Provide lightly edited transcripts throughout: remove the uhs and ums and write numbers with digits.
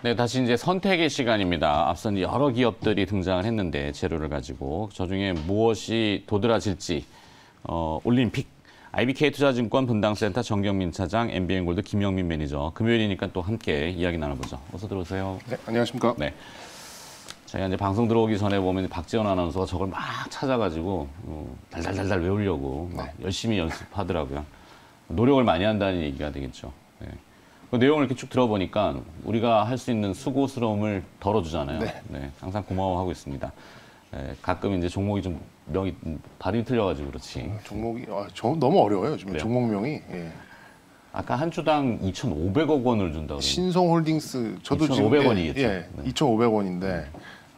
네, 다시 이제 선택의 시간입니다. 앞선 여러 기업들이 등장을 했는데 재료를 가지고 저중에 무엇이 도드라질지 올림픽, IBK 투자증권 분당센터 정경민 차장, MBN골드 김영민 매니저. 금요일이니까 또 함께 이야기 나눠보죠. 어서 들어오세요. 네, 안녕하십니까. 네. 저희가 이제 방송 들어오기 전에 보면 박지원 아나운서가 저걸 막 찾아가지고 달달달달 외우려고 막 열심히 연습하더라고요. 노력을 많이 한다는 얘기가 되겠죠. 네. 그 내용을 이렇게 쭉 들어보니까 우리가 할 수 있는 수고스러움을 덜어주잖아요. 네. 네, 항상 고마워하고 있습니다. 네, 가끔 이제 종목이 좀 명이 발음이 틀려가지고 그렇지. 종목이 너무 어려워요. 요즘 그래요? 종목명이. 예. 아까 한 주당 2,500억 원을 준다고. 신성홀딩스 저도 2,500원이겠죠. 지금 예, 2,500원인데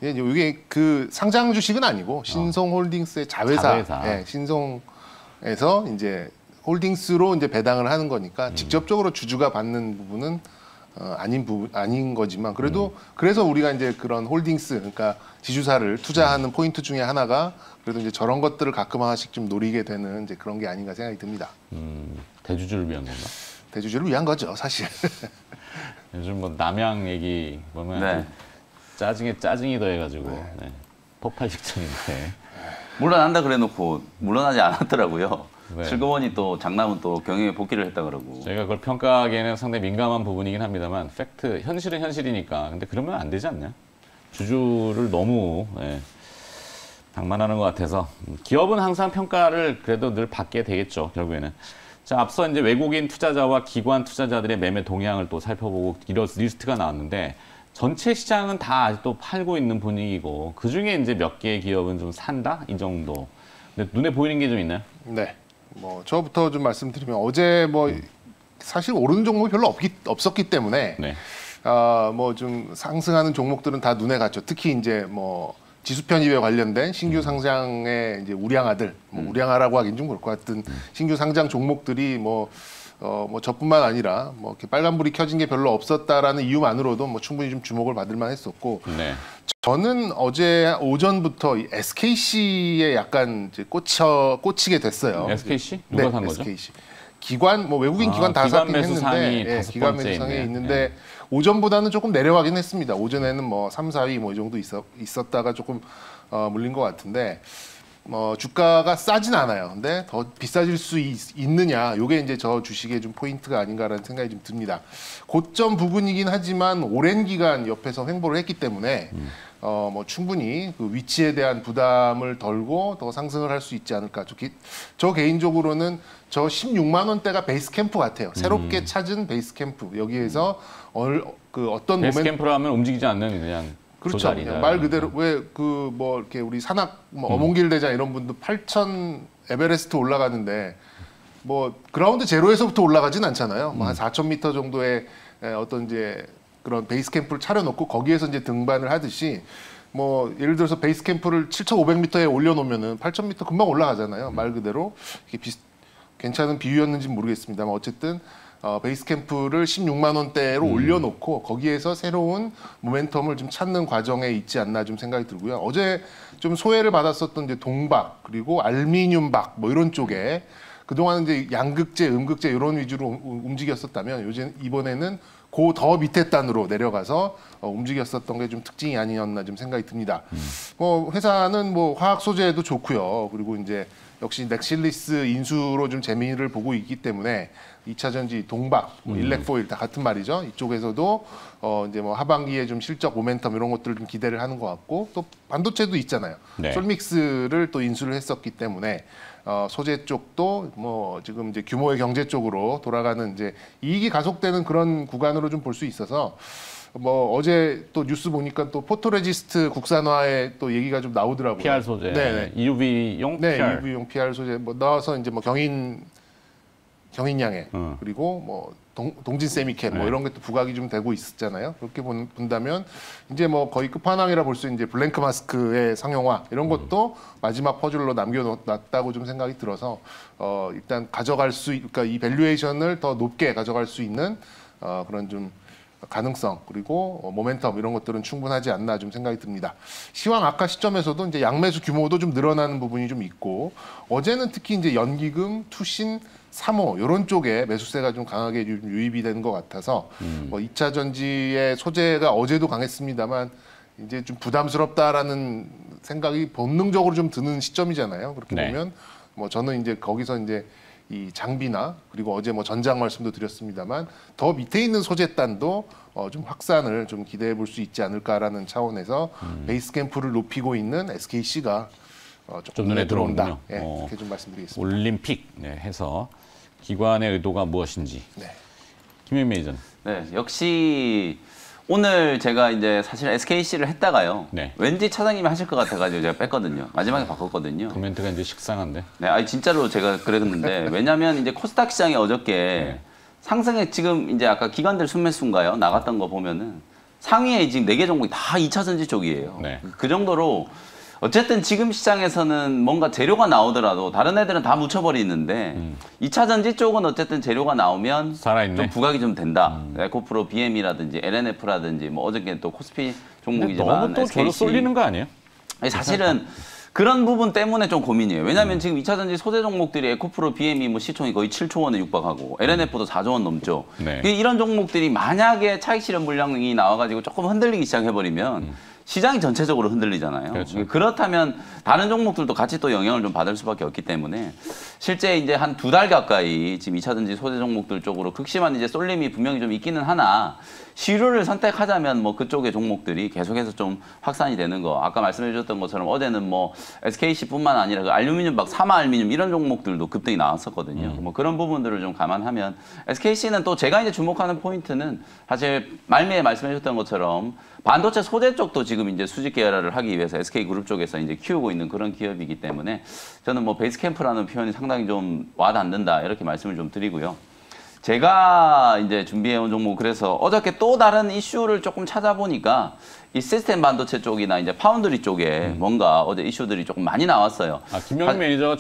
이게 그 상장 주식은 아니고 신성홀딩스의 자회사. 예, 신성에서 이제 홀딩스로 이제 배당을 하는 거니까 직접적으로 주주가 받는 부분은 아닌 거지만 그래도 그래서 우리가 이제 그런 홀딩스 그러니까 지주사를 투자하는 포인트 중에 하나가 그래도 이제 저런 것들을 가끔 하나씩 좀 노리게 되는 이제 그런 게 아닌가 생각이 듭니다. 대주주를 위한 건가? 대주주를 위한 거죠, 사실. 요즘 뭐 남양 얘기 보면 네. 짜증에 짜증이 더해가지고 네. 폭발 직전인데. 물러난다 그래놓고 물러나지 않았더라고요. 네. 슬그머니 또 장남은 또 경영에 복귀를 했다 그러고. 저희가 그걸 평가하기에는 상당히 민감한 부분이긴 합니다만 팩트, 현실은 현실이니까. 근데 그러면 안 되지 않냐? 주주를 너무 방만하는 것 같아서 기업은 항상 평가를 그래도 늘 받게 되겠죠, 결국에는. 자, 앞서 이제 외국인 투자자와 기관 투자자들의 매매 동향을 또 살펴보고 이런 리스트가 나왔는데 전체 시장은 다 아직도 팔고 있는 분위기고 그 중에 이제 몇 개의 기업은 좀 산다? 이 정도. 근데 눈에 보이는 게 좀 있나요? 네. 뭐 저부터 좀 말씀드리면 어제 뭐 사실 오르는 종목이 별로 없었기 때문에 네. 뭐 좀 상승하는 종목들은 다 눈에 갔죠. 특히 이제 뭐 지수 편입에 관련된 신규 상장의 이제 우량아들, 뭐 우량아라고 하긴 좀 그럴 것 같은 신규 상장 종목들이 뭐 저뿐만 아니라 뭐 이렇게 빨간불이 켜진 게 별로 없었다라는 이유만으로도 뭐 충분히 좀 주목을 받을 만했었고. 네. 저는 어제 오전부터 이 SKC에 약간 이제 꽂히게 됐어요. SKC? 누가 네, 산 거죠? SKC. 기관 뭐 외국인 기관 다 기관 사긴 매수상이 했는데 다섯 기관 번째에 매수상에 있네요. 있는데 오전보다는 조금 내려가긴 했습니다. 오전에는 뭐 3, 4위 뭐 이 정도 있었다가 조금 물린 것 같은데 주가가 싸진 않아요. 근데 더 비싸질 수 있느냐? 요게 이제 저 주식의 좀 포인트가 아닌가라는 생각이 좀 듭니다. 고점 부분이긴 하지만 오랜 기간 옆에서 횡보를 했기 때문에 뭐 충분히 그 위치에 대한 부담을 덜고 더 상승을 할 수 있지 않을까. 저 개인적으로는 저 16만 원대가 베이스 캠프 같아요. 새롭게 찾은 베이스 캠프. 여기에서 어떤 베이스 모멘텀 캠프로 하면 움직이지 않는 그냥 그렇죠. 조자리다. 그냥 말 그대로 왜 그 뭐 이렇게 우리 산악 뭐 어몽길 대장 이런 분도 8,000 에베레스트 올라가는데 뭐 그라운드 제로에서부터 올라가진 않잖아요. 뭐 한 4,000m 정도의 어떤 이제 그런 베이스 캠프를 차려놓고 거기에서 이제 등반을 하듯이 뭐 예를 들어서 베이스 캠프를 7,500m에 올려놓으면은 8,000m 금방 올라가잖아요. 말 그대로 이게 괜찮은 비유였는지는 모르겠습니다만 어쨌든 베이스 캠프를 16만 원대로 올려놓고 거기에서 새로운 모멘텀을 좀 찾는 과정에 있지 않나 좀 생각이 들고요. 어제 좀 소외를 받았었던 이제 동박 그리고 알미늄박 뭐 이런 쪽에 그동안 이제 양극재, 음극재 이런 위주로 움직였었다면 이번에는 그 더 밑에 단으로 내려가서 움직였었던 게 좀 특징이 아니었나 좀 생각이 듭니다. 뭐 회사는 뭐 화학 소재도 좋고요. 그리고 이제 역시 넥실리스 인수로 좀 재미를 보고 있기 때문에 2차 전지, 동박, 뭐 일렉포일 다 같은 말이죠. 이쪽에서도 이제 뭐 하반기에 좀 실적 모멘텀 이런 것들을 좀 기대를 하는 것 같고 또 반도체도 있잖아요. 네. 솔믹스를 또 인수를 했었기 때문에 소재 쪽도 뭐 지금 이제 규모의 경제 쪽으로 돌아가는 이제 이익이 가속되는 그런 구간으로 좀 볼 수 있어서 뭐 어제 또 뉴스 보니까 또 포토레지스트 국산화에 또 얘기가 좀 나오더라고요. PR 소재, 네네. UV용 네, PR. UV용 PR 소재 뭐 넣어서 이제 뭐 경인양해 그리고 뭐 동진 세미캠 뭐 이런 것도 부각이 좀 되고 있었잖아요. 그렇게 본다면 이제 뭐 거의 끝판왕이라 볼 수 있는 이제 블랭크 마스크의 상용화 이런 것도 마지막 퍼즐로 남겨놨다고 좀 생각이 들어서 일단 그러니까 이 밸류에이션을 더 높게 가져갈 수 있는 그런 좀 가능성 그리고 모멘텀 이런 것들은 충분하지 않나 좀 생각이 듭니다. 시황 악화 시점에서도 이제 양매수 규모도 좀 늘어나는 부분이 좀 있고 어제는 특히 이제 연기금, 투신, 3호 이런 쪽에 매수세가 좀 강하게 좀 유입이 되는 것 같아서 뭐 2차 전지의 소재가 어제도 강했습니다만 이제 좀 부담스럽다라는 생각이 본능적으로 좀 드는 시점이잖아요. 그렇게 네. 보면 뭐 저는 이제 거기서 이제 이 장비나 그리고 어제 뭐 전장 말씀도 드렸습니다만 더 밑에 있는 소재단도 좀 확산을 좀 기대해 볼 수 있지 않을까라는 차원에서 베이스 캠프를 높이고 있는 SKC가 좀 눈에 들어온다. 예, 그렇게 좀 말씀드리겠습니다. 올림픽 해서 기관의 의도가 무엇인지. 네. 김현 매니저. 네, 역시 오늘 제가 이제 사실 SKC를 했다가요. 네. 왠지 차장님이 하실 것 같아가지고 제가 뺐거든요. 마지막에 바꿨거든요. 코멘트가 이제 식상한데. 네, 아니 진짜로 제가 그랬는데 왜냐하면 이제 코스닥 시장이 어저께 상승에 지금 이제 아까 기관들 순매수인가요? 나갔던 거 보면은 상위에 지금 4개 종목이 다 2차 전지 쪽이에요. 네. 그 정도로 어쨌든 지금 시장에서는 뭔가 재료가 나오더라도 다른 애들은 다 묻혀버리는데 2차 전지 쪽은 어쨌든 재료가 나오면 살아있네. 좀 부각이 좀 된다. 에코프로, BM이라든지 LNF라든지 뭐 어저께 또 코스피 근데 종목이지만 너무 또 저로 SKC. 쏠리는 거 아니에요? 아니, 사실은 그런 부분 때문에 좀 고민이에요. 왜냐하면 지금 2차 전지 소재 종목들이 에코프로, BM이 뭐 시총이 거의 7조 원에 육박하고 LNF도 4조 원 넘죠. 네. 이런 종목들이 만약에 차익 실현 물량이 나와가지고 조금 흔들리기 시작해버리면 시장이 전체적으로 흔들리잖아요. 그렇죠. 그렇다면 다른 종목들도 같이 또 영향을 좀 받을 수밖에 없기 때문에 실제 이제 한 2달 가까이 지금 2차 전지 소재 종목들 쪽으로 극심한 이제 쏠림이 분명히 좀 있기는 하나 시류를 선택하자면 뭐 그쪽의 종목들이 계속해서 좀 확산이 되는 거. 아까 말씀해 주셨던 것처럼 어제는 뭐 SKC뿐만 아니라 그 알루미늄 박, 사마알루미늄 이런 종목들도 급등이 나왔었거든요. 뭐 그런 부분들을 좀 감안하면 SKC는 또 제가 이제 주목하는 포인트는 사실 말미에 말씀해 주셨던 것처럼 반도체 소재 쪽도 지금 이제 수직 계열화를 하기 위해서 SK그룹 쪽에서 이제 키우고 있는 그런 기업이기 때문에 저는 뭐 베이스캠프라는 표현이 상당히 좀 와닿는다 이렇게 말씀을 좀 드리고요. 제가 이제 준비해온 종목 그래서 어저께 또 다른 이슈를 조금 찾아보니까 이 시스템 반도체 쪽이나 이제 파운드리 쪽에 뭔가 어제 이슈들이 조금 많이 나왔어요. 김영희 매니저가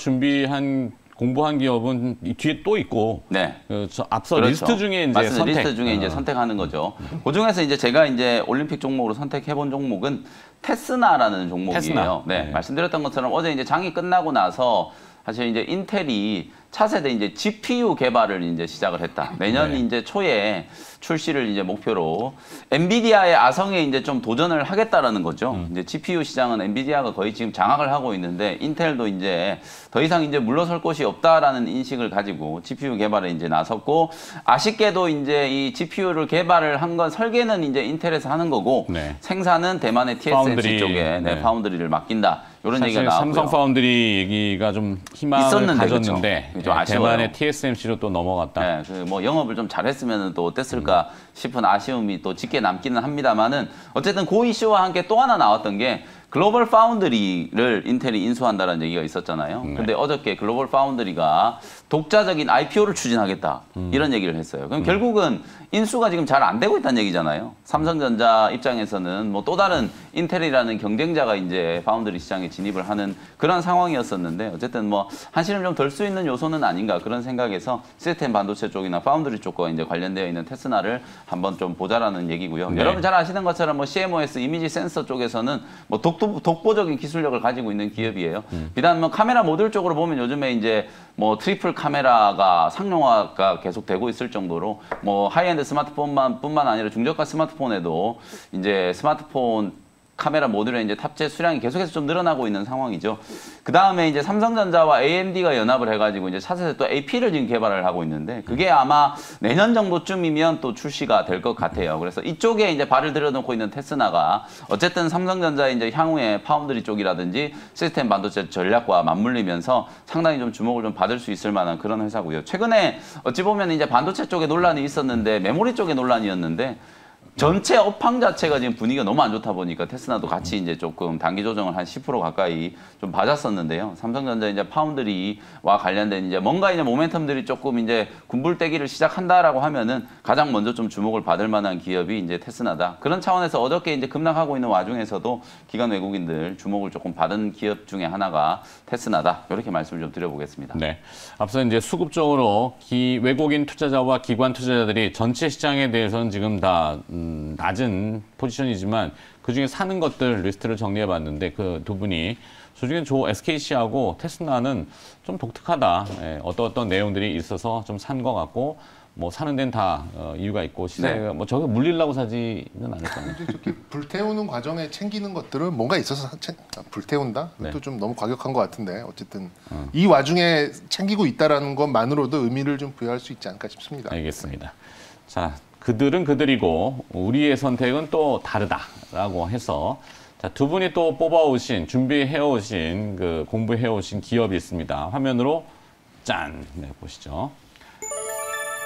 공부한 기업은 이 뒤에 또 있고. 네. 저 앞서 그렇죠. 리스트 중에 이제 맞습니다. 선택. 리스트 중에 이제 선택하는 거죠. 그 중에서 이제 제가 이제 올림픽 종목으로 선택해본 종목은 테스나라는 종목이에요. 테스나. 네. 네. 말씀드렸던 것처럼 어제 이제 장이 끝나고 나서 사실 이제 인텔이 차세대 이제 GPU 개발을 이제 시작을 했다. 내년 네. 이제 초에 출시를 이제 목표로 엔비디아의 아성에 이제 좀 도전을 하겠다라는 거죠. 이제 GPU 시장은 엔비디아가 거의 지금 장악을 하고 있는데 인텔도 이제 더 이상 이제 물러설 곳이 없다라는 인식을 가지고 GPU 개발에 이제 나섰고 아쉽게도 이제 이 GPU를 개발을 한 건 설계는 이제 인텔에서 하는 거고 네. 생산은 대만의 TSMC 파운드리, 쪽에 네. 파운드리를 맡긴다. 이런 얘기가 사실 나왔고요. 삼성 파운드리 얘기가 좀 희망을 있었는데, 가졌는데 그쵸. 좀 아쉬워요. 대만의 TSMC로 또 넘어갔다. 네, 그 뭐 영업을 좀 잘했으면 또 어땠을까 싶은 아쉬움이 또 짙게 남기는 합니다만은 어쨌든 그 이슈와 함께 또 하나 나왔던 게 글로벌 파운드리를 인텔이 인수한다는 얘기가 있었잖아요. 근데 어저께 글로벌 파운드리가 독자적인 IPO를 추진하겠다 이런 얘기를 했어요. 그럼 결국은 인수가 지금 잘 안 되고 있다는 얘기잖아요. 삼성전자 입장에서는 뭐 또 다른 인텔이라는 경쟁자가 이제 파운드리 시장에 진입을 하는 그런 상황이었었는데 어쨌든 뭐 한시름 좀 덜 수 있는 요소는 아닌가 그런 생각에서 시스템 반도체 쪽이나 파운드리 쪽과 이제 관련되어 있는 테스나를 한번 좀 보자라는 얘기고요. 네. 여러분 잘 아시는 것처럼 뭐 CMOS 이미지 센서 쪽에서는 뭐 독보적인 기술력을 가지고 있는 기업이에요. 비단 뭐 카메라 모듈 쪽으로 보면 요즘에 이제 뭐 트리플 카메라가 상용화가 계속 되고 있을 정도로 뭐 하이엔드 스마트폰뿐만 아니라 중저가 스마트폰에도 이제 스마트폰 카메라 모듈에 이제 탑재 수량이 계속해서 좀 늘어나고 있는 상황이죠. 그 다음에 이제 삼성전자와 AMD가 연합을 해가지고 이제 차세대 또 AP를 지금 개발을 하고 있는데 그게 아마 내년 정도쯤이면 또 출시가 될 것 같아요. 그래서 이쪽에 이제 발을 들여놓고 있는 테스나가 어쨌든 삼성전자의 이제 향후에 파운드리 쪽이라든지 시스템 반도체 전략과 맞물리면서 상당히 좀 주목을 좀 받을 수 있을 만한 그런 회사고요. 최근에 어찌 보면 이제 반도체 쪽에 논란이 있었는데 메모리 쪽에 논란이었는데 전체 업황 자체가 지금 분위기가 너무 안 좋다 보니까 테스나도 같이 이제 조금 단기 조정을 한 10% 가까이 좀 받았었는데요. 삼성전자 이제 파운드리와 관련된 이제 뭔가 이제 모멘텀들이 조금 이제 군불대기를 시작한다라고 하면은 가장 먼저 좀 주목을 받을 만한 기업이 이제 테스나다. 그런 차원에서 어저께 이제 급락하고 있는 와중에서도 기관 외국인들 주목을 조금 받은 기업 중에 하나가 테스나다. 이렇게 말씀을 좀 드려보겠습니다. 네. 앞서 이제 수급적으로 외국인 투자자와 기관 투자자들이 전체 시장에 대해서는 지금 다 낮은 포지션이지만 그중에 사는 것들 리스트를 정리해봤는데 그 두 분이 그중에 SKC하고 테슬라는 좀 독특하다. 예, 어떤 내용들이 있어서 좀 산 것 같고 뭐 사는 데는 다 이유가 있고 시세가 뭐 저거 물리려고 사지는 않을 겁니다. 이렇게 불태우는 과정에 챙기는 것들은 뭔가 있어서 불태운다? 그것도 좀 너무 과격한 것 같은데 어쨌든 이 와중에 챙기고 있다라는 것만으로도 의미를 좀 부여할 수 있지 않을까 싶습니다. 알겠습니다. 자, 그들은 그들이고 우리의 선택은 또 다르다라고 해서 자, 두 분이 또 뽑아오신 준비해오신 그 공부해오신 기업이 있습니다. 화면으로 짠 보시죠.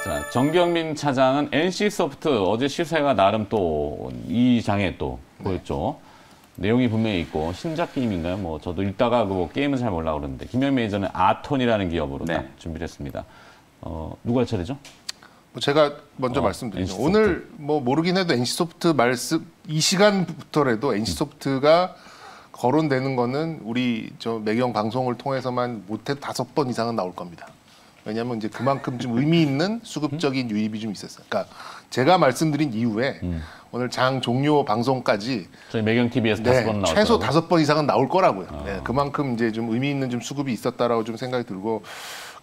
자, 정경민 차장은 NC소프트 어제 시세가 나름 또 이 장에 또 보였죠. 내용이 분명히 있고 신작 게임인가요? 뭐 저도 읽다가 뭐 게임은 잘 몰라 그러는데 김현 매니저는 아톤이라는 기업으로 딱 준비를 했습니다. 누가 할 차례죠? 제가 먼저 말씀드리죠. NC소프트. 오늘 뭐 모르긴 해도 NC소프트 말씀 이 시간부터라도 NC소프트가 거론되는 거는 우리 저 매경 방송을 통해서만 못해도 5번 이상은 나올 겁니다. 왜냐하면 이제 그만큼 좀 의미 있는 수급적인 유입이 좀 있었어요. 그러니까 제가 말씀드린 이후에 오늘 장 종료 방송까지 저희 매경 TV에서 5번 나왔죠. 최소 5번 이상은 나올 거라고요. 네, 그만큼 이제 좀 의미 있는 좀 수급이 있었다라고 좀 생각이 들고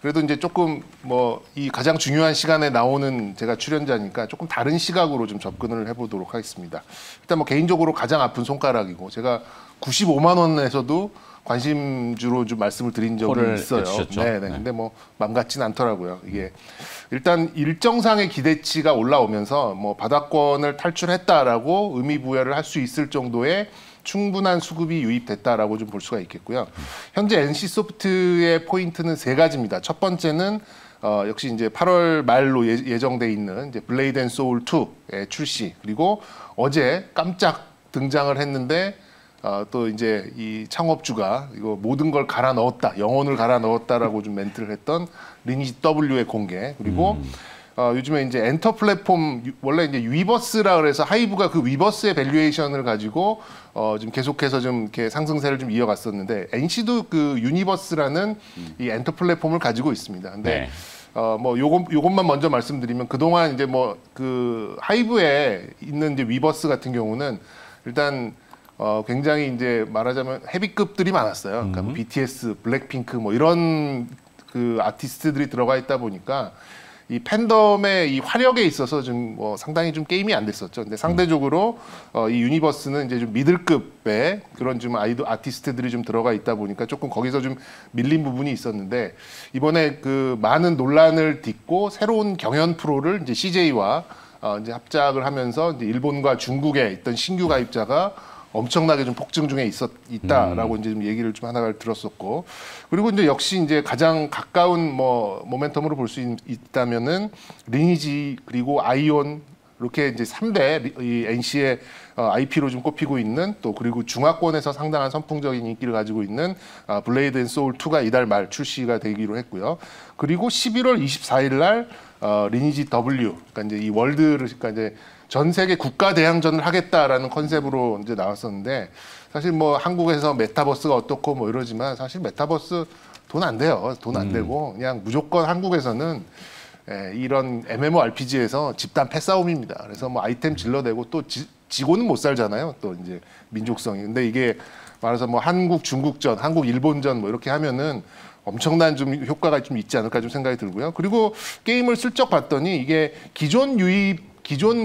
그래도 이제 조금 뭐 이 가장 중요한 시간에 나오는 제가 출연자니까 조금 다른 시각으로 좀 접근을 해보도록 하겠습니다. 일단 뭐 개인적으로 가장 아픈 손가락이고 제가 95만 원에서도 관심주로 좀 말씀을 드린 적이 있어요. 네. 근데 뭐 맘 같지는 않더라고요. 이게 일단 일정상의 기대치가 올라오면서 뭐 바닥권을 탈출했다라고 의미 부여를 할 수 있을 정도의 충분한 수급이 유입됐다라고 좀 볼 수가 있겠고요. 현재 NC소프트의 포인트는 3가지입니다. 첫 번째는 역시 이제 8월 말로 예정돼 있는 이제 블레이드 앤 소울 2의 출시 그리고 어제 깜짝 등장을 했는데 또 이제 이 창업주가 이거 모든 걸 갈아 넣었다, 영혼을 갈아 넣었다라고 좀 멘트를 했던 리니지 W의 공개 그리고 요즘에 이제 엔터 플랫폼 원래 이제 위버스라 그래서 하이브가 그 위버스의 밸류에이션을 가지고 좀 계속해서 좀 이렇게 상승세를 좀 이어갔었는데 NC도 그 유니버스라는 이 엔터 플랫폼을 가지고 있습니다. 근데 뭐 요것만 먼저 말씀드리면 그동안 이제 뭐 그 하이브에 있는 이제 위버스 같은 경우는 일단 굉장히 이제 말하자면 헤비급들이 많았어요. 그러니까 뭐 BTS, 블랙핑크 뭐 이런 그 아티스트들이 들어가 있다 보니까 이 팬덤의 이 화력에 있어서 좀 뭐 상당히 좀 게임이 안 됐었죠. 근데 상대적으로 이 유니버스는 이제 좀 미들급의 그런 좀 아티스트들이 좀 들어가 있다 보니까 조금 거기서 좀 밀린 부분이 있었는데 이번에 그 많은 논란을 딛고 새로운 경연 프로를 이제 CJ와 이제 합작을 하면서 이제 일본과 중국에 있던 신규 가입자가 엄청나게 좀 폭증 중에 있다라고 이제 좀 얘기를 좀 하나를 들었었고 그리고 이제 역시 이제 가장 가까운 뭐 모멘텀으로 볼 수 있다면은 리니지 그리고 아이온 이렇게 이제 3대 이 NC의 IP로 좀 꼽히고 있는 또 그리고 중화권에서 상당한 선풍적인 인기를 가지고 있는 블레이드 앤 소울 2가 이달 말 출시가 되기로 했고요. 그리고 11월 24일 날 리니지 W 그러니까 이제 이 월드를 그러니까 이제 전 세계 국가 대항전을 하겠다라는 컨셉으로 이제 나왔었는데 사실 뭐 한국에서 메타버스가 어떻고 뭐 이러지만 사실 메타버스 돈 안 돼요. 돈 안 되고 그냥 무조건 한국에서는 이런 MMORPG에서 집단 패싸움입니다. 그래서 뭐 아이템 질러대고 또 지고는 못 살잖아요. 또 이제 민족성이. 근데 이게 말해서 뭐 한국 중국전, 한국 일본전 뭐 이렇게 하면은 엄청난 좀 효과가 좀 있지 않을까 좀 생각이 들고요. 그리고 게임을 슬쩍 봤더니 이게 기존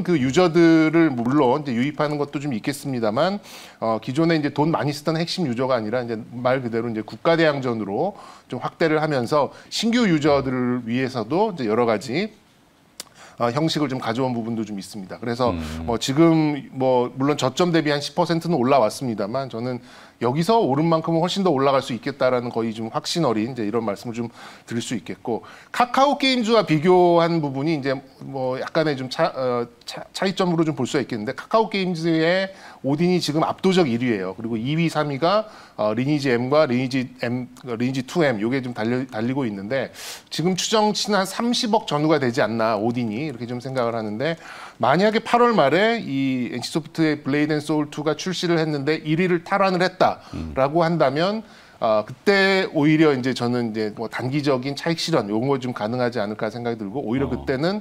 그 유저들을 물론 이제 유입하는 것도 좀 있겠습니다만 기존에 이제 돈 많이 쓰던 핵심 유저가 아니라 이제 말 그대로 이제 국가 대항전으로 좀 확대를 하면서 신규 유저들을 위해서도 이제 여러 가지 형식을 좀 가져온 부분도 좀 있습니다. 그래서 지금 뭐 물론 저점 대비 한 10%는 올라왔습니다만 저는 여기서 오른 만큼은 훨씬 더 올라갈 수 있겠다라는 거의 좀 확신 어린 이제 이런 말씀을 좀 드릴 수 있겠고 카카오 게임즈와 비교한 부분이 이제 뭐 약간의 좀 차이점으로 좀 볼 수가 있겠는데 카카오 게임즈의 오딘이 지금 압도적 1위예요. 그리고 2위, 3위가 리니지 M과 리니지 2M 요게 좀 달리고 있는데 지금 추정치는 한 30억 전후가 되지 않나 오딘이 이렇게 좀 생각을 하는데 만약에 8월 말에 이 NC소프트의 블레이드 앤 소울 2가 출시를 했는데 1위를 탈환을 했다라고 한다면 그때 오히려 이제 저는 이제 뭐 단기적인 차익 실현 요거 좀 가능하지 않을까 생각이 들고 오히려 그때는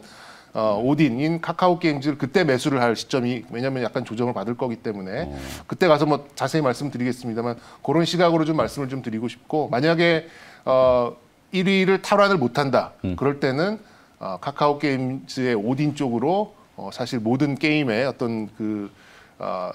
오딘인 카카오 게임즈를 그때 매수를 할 시점이 왜냐하면 약간 조정을 받을 거기 때문에 그때 가서 뭐 자세히 말씀드리겠습니다만 그런 시각으로 좀 말씀을 좀 드리고 싶고 만약에 1위를 탈환을 못한다 그럴 때는 카카오 게임즈의 오딘 쪽으로 사실 모든 게임의 어떤 그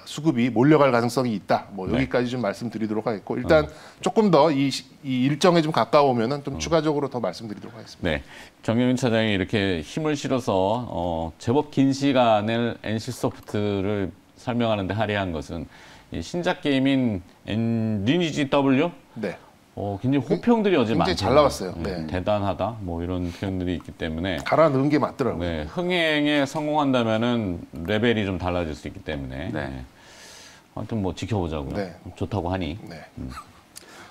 수급이 몰려갈 가능성이 있다. 뭐 여기까지 좀 말씀드리도록 하겠고 일단 조금 더 이 일정에 좀 가까우면은 좀 추가적으로 더 말씀드리도록 하겠습니다. 네, 정경윤 차장이 이렇게 힘을 실어서 제법 긴 시간을 NC소프트를 설명하는데 할애한 것은 이 신작 게임인 리니지 W. 네. 굉장히 호평들이 어제 굉장히 많잖아요. 잘 나왔어요. 네. 대단하다, 뭐 이런 표현들이 있기 때문에 갈아 넣은 게 맞더라고요. 네, 흥행에 성공한다면은 레벨이 좀 달라질 수 있기 때문에 네. 하여튼 뭐 지켜보자고요. 네. 좋다고 하니. 네.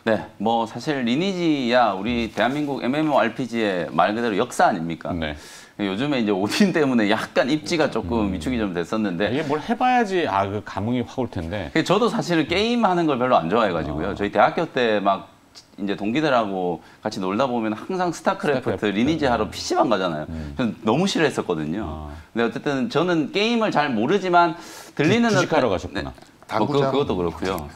네, 뭐 사실 리니지야 우리 대한민국 MMORPG의 말 그대로 역사 아닙니까? 네. 요즘에 이제 오딘 때문에 약간 입지가 조금 위축이 좀 됐었는데 이게 뭘 해봐야지 그 감흥이 확 올 텐데. 저도 사실은 게임 하는 걸 별로 안 좋아해가지고요. 저희 대학교 때 막 이제 동기들하고 같이 놀다 보면 항상 스타크래프트 리니지 하러 PC방 가잖아요. 저는 너무 싫어했었거든요. 근데 어쨌든 저는 게임을 잘 모르지만 들리는 주식하러 가셨구나. 뭐 그것도 그렇고요.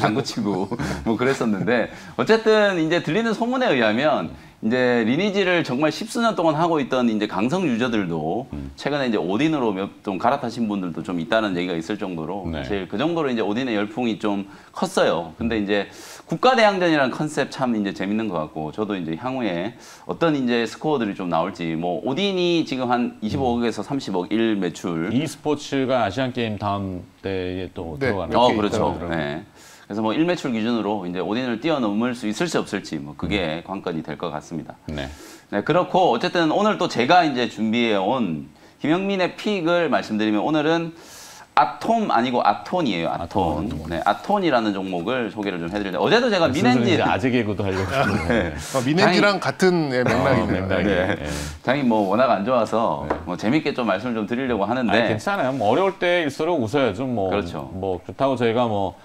당구 치고 뭐 그랬었는데 어쨌든 이제 들리는 소문에 의하면 이제 리니지를 정말 십수년 동안 하고 있던 이제 강성 유저들도 최근에 이제 오딘으로 좀 갈아타신 분들도 좀 있다는 얘기가 있을 정도로 네. 사실 그 정도로 이제 오딘의 열풍이 좀 컸어요. 근데 이제 국가대항전이라는 컨셉 참 이제 재밌는 것 같고 저도 이제 향후에 어떤 이제 스코어들이 좀 나올지 뭐 오딘이 지금 한 25억에서 30억 일 매출. e스포츠가 아시안 게임 다음 때에 또 네. 들어가는. 그렇죠. 네. 그래서 뭐 일매출 기준으로 이제 오딘을 뛰어넘을 수 있을지 없을지 뭐 그게 관건이 될 것 같습니다. 네. 네, 그렇고 어쨌든 오늘 또 제가 이제 준비해 온 김영민의 픽을 말씀드리면 오늘은 아톰 아니고 아톤이에요. 아톤. 네, 아톤이라는 종목을 소개를 좀 해드릴게요. 어제도 제가 미넨지 아재 개그도 하려고 했는데. 미넨지랑 같은 맥락이네요. 네. 장이 뭐 워낙 안 좋아서 뭐 재밌게 좀 말씀을 좀 드리려고 하는데 아니, 괜찮아요. 뭐 어려울 때일수록 웃어야죠. 뭐, 그렇죠. 뭐 그렇다고 저희가 뭐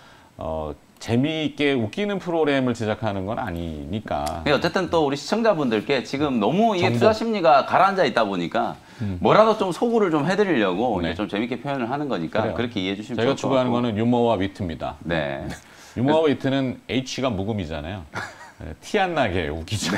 재미있게 웃기는 프로그램을 제작하는 건 아니니까. 어쨌든 또 우리 시청자분들께 지금 너무 이게 정보. 투자 심리가 가라앉아 있다 보니까 뭐라도 좀 소구를 좀 해드리려고 네. 이제 좀 재밌게 표현을 하는 거니까 그래요. 그렇게 이해해 주시면 저희가 좋을 것 추구하는 같고. 거는 유머와 위트입니다. 네. 유머와 위트는 H가 묵음이잖아요. 티 안 나게 웃기죠.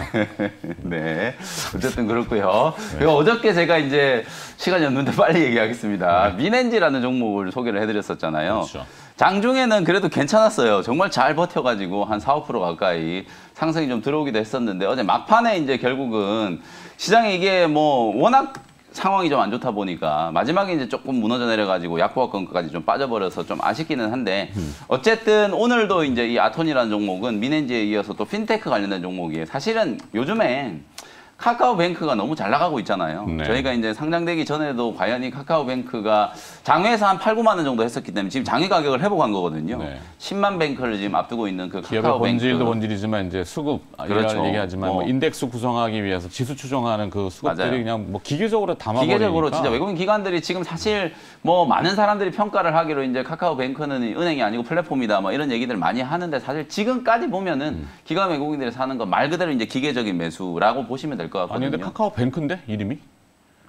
네. 어쨌든 그렇고요. 그리고 어저께 제가 이제 시간이 없는데 빨리 얘기하겠습니다. 미넨지라는 종목을 소개를 해드렸었잖아요. 그렇죠. 장중에는 그래도 괜찮았어요. 정말 잘 버텨가지고 한 4, 5% 가까이 상승이 좀 들어오기도 했었는데 어제 막판에 이제 결국은 시장에 이게 뭐 워낙 상황이 좀 안 좋다 보니까 마지막에 이제 조금 무너져 내려가지고 약보합권까지 좀 빠져버려서 좀 아쉽기는 한데 어쨌든 오늘도 이제 이 아톤이라는 종목은 미넨지에 이어서 또 핀테크 관련된 종목이에요. 사실은 요즘에 카카오뱅크가 너무 잘 나가고 있잖아요. 네. 저희가 이제 상장되기 전에도 과연 이 카카오뱅크가 장외에서 한 8, 9만 원 정도 했었기 때문에 지금 장외 가격을 회복한 거거든요. 네. 10만 뱅크를 지금 앞두고 있는 그 기업의 카카오뱅크. 본질도 본질이지만 이제 수급 그렇죠. 이런 얘기하지만 뭐 인덱스 구성하기 위해서 지수 추정하는 그 수급들이 맞아요. 그냥 뭐 기계적으로 담아버리니까. 기계적으로 진짜 외국인 기관들이 지금 사실 뭐 많은 사람들이 평가를 하기로 이제 카카오뱅크는 은행이 아니고 플랫폼이다 뭐 이런 얘기들 많이 하는데 사실 지금까지 보면은 기관 외국인들이 사는 거 말 그대로 이제 기계적인 매수라고 보시면 될 것 같거든요. 아니 근데 카카오뱅크인데 이름이?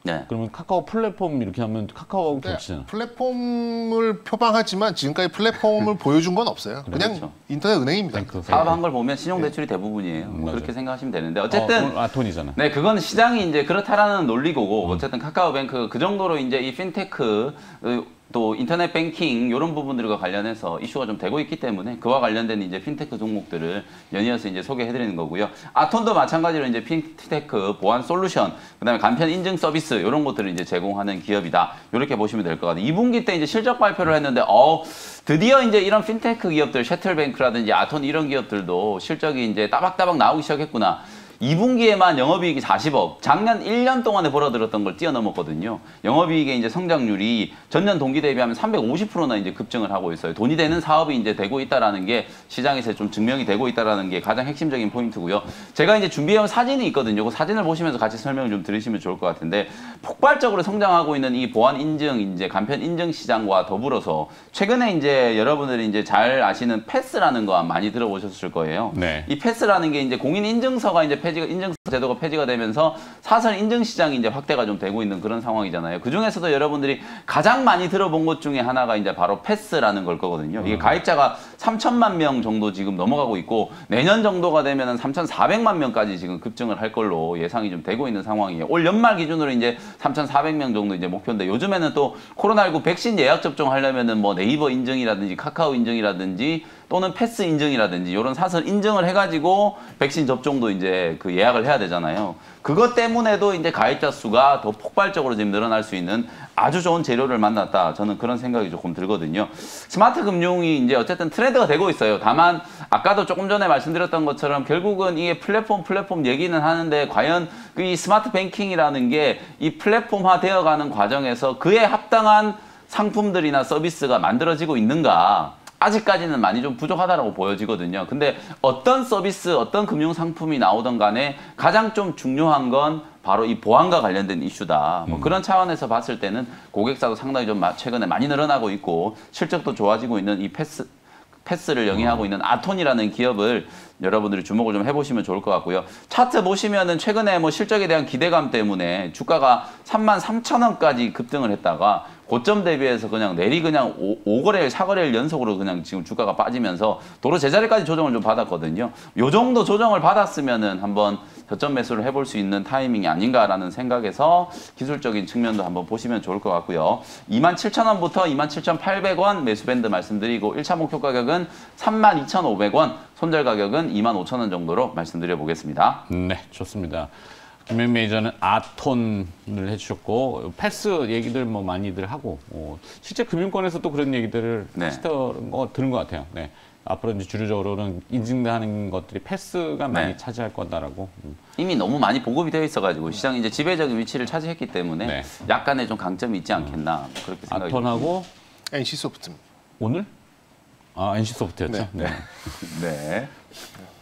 네. 그러면 카카오 플랫폼 이렇게 하면 카카오하고 네, 겹치잖아. 플랫폼을 표방하지만 지금까지 플랫폼을 보여준 건 없어요. 그냥 그렇죠. 인터넷 은행입니다. 뱅크. 사업한 걸 보면 신용 대출이 대부분이에요. 뭐 맞아요. 그렇게 생각하시면 되는데 어쨌든 돈이잖아. 네, 그건 시장이 이제 그렇다라는 논리고 어쨌든 카카오뱅크 그 정도로 이제 이 핀테크 또 인터넷 뱅킹 이런 부분들과 관련해서 이슈가 좀 되고 있기 때문에 그와 관련된 이제 핀테크 종목들을 연이어서 이제 소개해드리는 거고요. 아톤도 마찬가지로 이제 핀테크 보안 솔루션, 그다음에 간편 인증 서비스 이런 것들을 이제 제공하는 기업이다. 이렇게 보시면 될 것 같아요. 2분기 때 이제 실적 발표를 했는데 드디어 이제 이런 핀테크 기업들, 셔틀뱅크라든지 아톤 이런 기업들도 실적이 이제 따박따박 나오기 시작했구나. 2분기에만 영업이익이 40억, 작년 1년 동안에 벌어들였던 걸 뛰어넘었거든요. 영업이익의 이제 성장률이 전년 동기 대비하면 350%나 이제 급증을 하고 있어요. 돈이 되는 사업이 이제 되고 있다라는 게 시장에서 좀 증명이 되고 있다라는 게 가장 핵심적인 포인트고요. 제가 이제 준비해온 사진이 있거든요. 그 사진을 보시면서 같이 설명을 좀 들으시면 좋을 것 같은데 폭발적으로 성장하고 있는 이 보안 인증, 이제 간편 인증 시장과 더불어서 최근에 이제 여러분들이 이제 잘 아시는 패스라는 거 많이 들어보셨을 거예요. 네. 이 패스라는 게 이제 공인 인증서가 이제 폐지가 인증 제도가 폐지가 되면서 사설 인증 시장이 이제 확대가 좀 되고 있는 그런 상황이잖아요. 그 중에서도 여러분들이 가장 많이 들어본 것 중에 하나가 이제 바로 패스라는 걸 거거든요. 이게 가입자가 3천만 명 정도 지금 넘어가고 있고 내년 정도가 되면은 3,400만 명까지 지금 급증을 할 걸로 예상이 좀 되고 있는 상황이에요. 올 연말 기준으로 이제 3,400명 정도 이제 목표인데 요즘에는 또 코로나19 백신 예약 접종하려면은 뭐 네이버 인증이라든지 카카오 인증이라든지 또는 패스 인증이라든지 이런 사설 인증을 해가지고 백신 접종도 이제 그 예약을 해야 되잖아요. 그것 때문에도 이제 가입자 수가 더 폭발적으로 지금 늘어날 수 있는 아주 좋은 재료를 만났다. 저는 그런 생각이 조금 들거든요. 스마트 금융이 이제 어쨌든 트렌드가 되고 있어요. 다만 아까도 조금 전에 말씀드렸던 것처럼 결국은 이게 플랫폼 얘기는 하는데 과연 이 스마트 뱅킹이라는 게 이 플랫폼화 되어가는 과정에서 그에 합당한 상품들이나 서비스가 만들어지고 있는가? 아직까지는 많이 좀 부족하다고 보여지거든요. 근데 어떤 서비스, 어떤 금융 상품이 나오던 간에 가장 좀 중요한 건 바로 이 보안과 관련된 이슈다. 뭐 그런 차원에서 봤을 때는 고객사도 상당히 좀 최근에 많이 늘어나고 있고 실적도 좋아지고 있는 이 패스를 영위하고 있는 아톤이라는 기업을 여러분들이 주목을 좀 해보시면 좋을 것 같고요. 차트 보시면은 최근에 뭐 실적에 대한 기대감 때문에 주가가 33,000원까지 급등을 했다가 고점 대비해서 그냥 내리 그냥 5거래일, 4거래일 연속으로 그냥 지금 주가가 빠지면서 도로 제자리까지 조정을 좀 받았거든요. 요 정도 조정을 받았으면은 한번 저점 매수를 해볼 수 있는 타이밍이 아닌가라는 생각에서 기술적인 측면도 한번 보시면 좋을 것 같고요. 27,000원부터 27,800원 매수 밴드 말씀드리고 1차 목표 가격은 32,500원, 손절 가격은 25,000원 정도로 말씀드려 보겠습니다. 네, 좋습니다. 김영 매니저는 아톤을 해주셨고 패스 얘기들 뭐 많이들 하고 실제 금융권에서 또 그런 얘기들을 네. 하시던 거 들은 것 같아요. 네. 앞으로 이제 주류적으로는 인증하는 것들이 패스가 많이 네. 차지할 거다라고. 이미 너무 많이 보급이 되어 있어가지고 시장이 이제 지배적인 위치를 차지했기 때문에 네. 약간의 좀 강점이 있지 않겠나 그렇게 생각이 듭니다. 아톤하고 NC소프트. 오늘? 아, NC소프트였죠. 네. 네.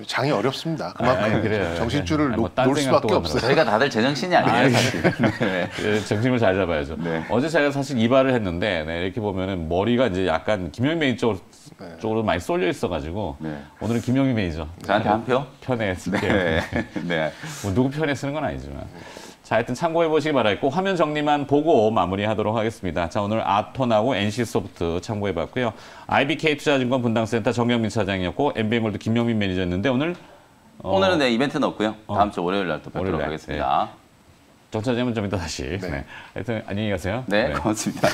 장이 어렵습니다. 그만큼 그래요. 정신줄을 네. 딴 놓을 생각 수밖에 또 없어요. 저희가 다들 제정신이 아니에요. 사실. 네. 정신을 잘 잡아야죠. 네. 어제 제가 사실 이발을 했는데 이렇게 보면은 머리가 이제 약간 김영민 매니저 쪽으로 많이 쏠려 있어가지고 네. 오늘은 김영민 매니저 저한테 한 표? 편에 쓸게요. 네. 네. 뭐 누구 편에 쓰는 건 아니지만. 자, 하여튼 참고해 보시기 바라겠고 화면 정리만 보고 마무리하도록 하겠습니다. 자, 오늘 아톤하고 NC소프트 참고해 봤고요. IBK투자증권 분당센터 정경민 차장이었고 MBM월드 김영민 매니저였는데 오늘은 네, 이벤트는 없고요. 다음 주 월요일 날 또 뵙도록 월요일 날, 하겠습니다. 정 차장님은 좀 이따 다시. 네. 하여튼 안녕히 가세요. 네, 고맙습니다.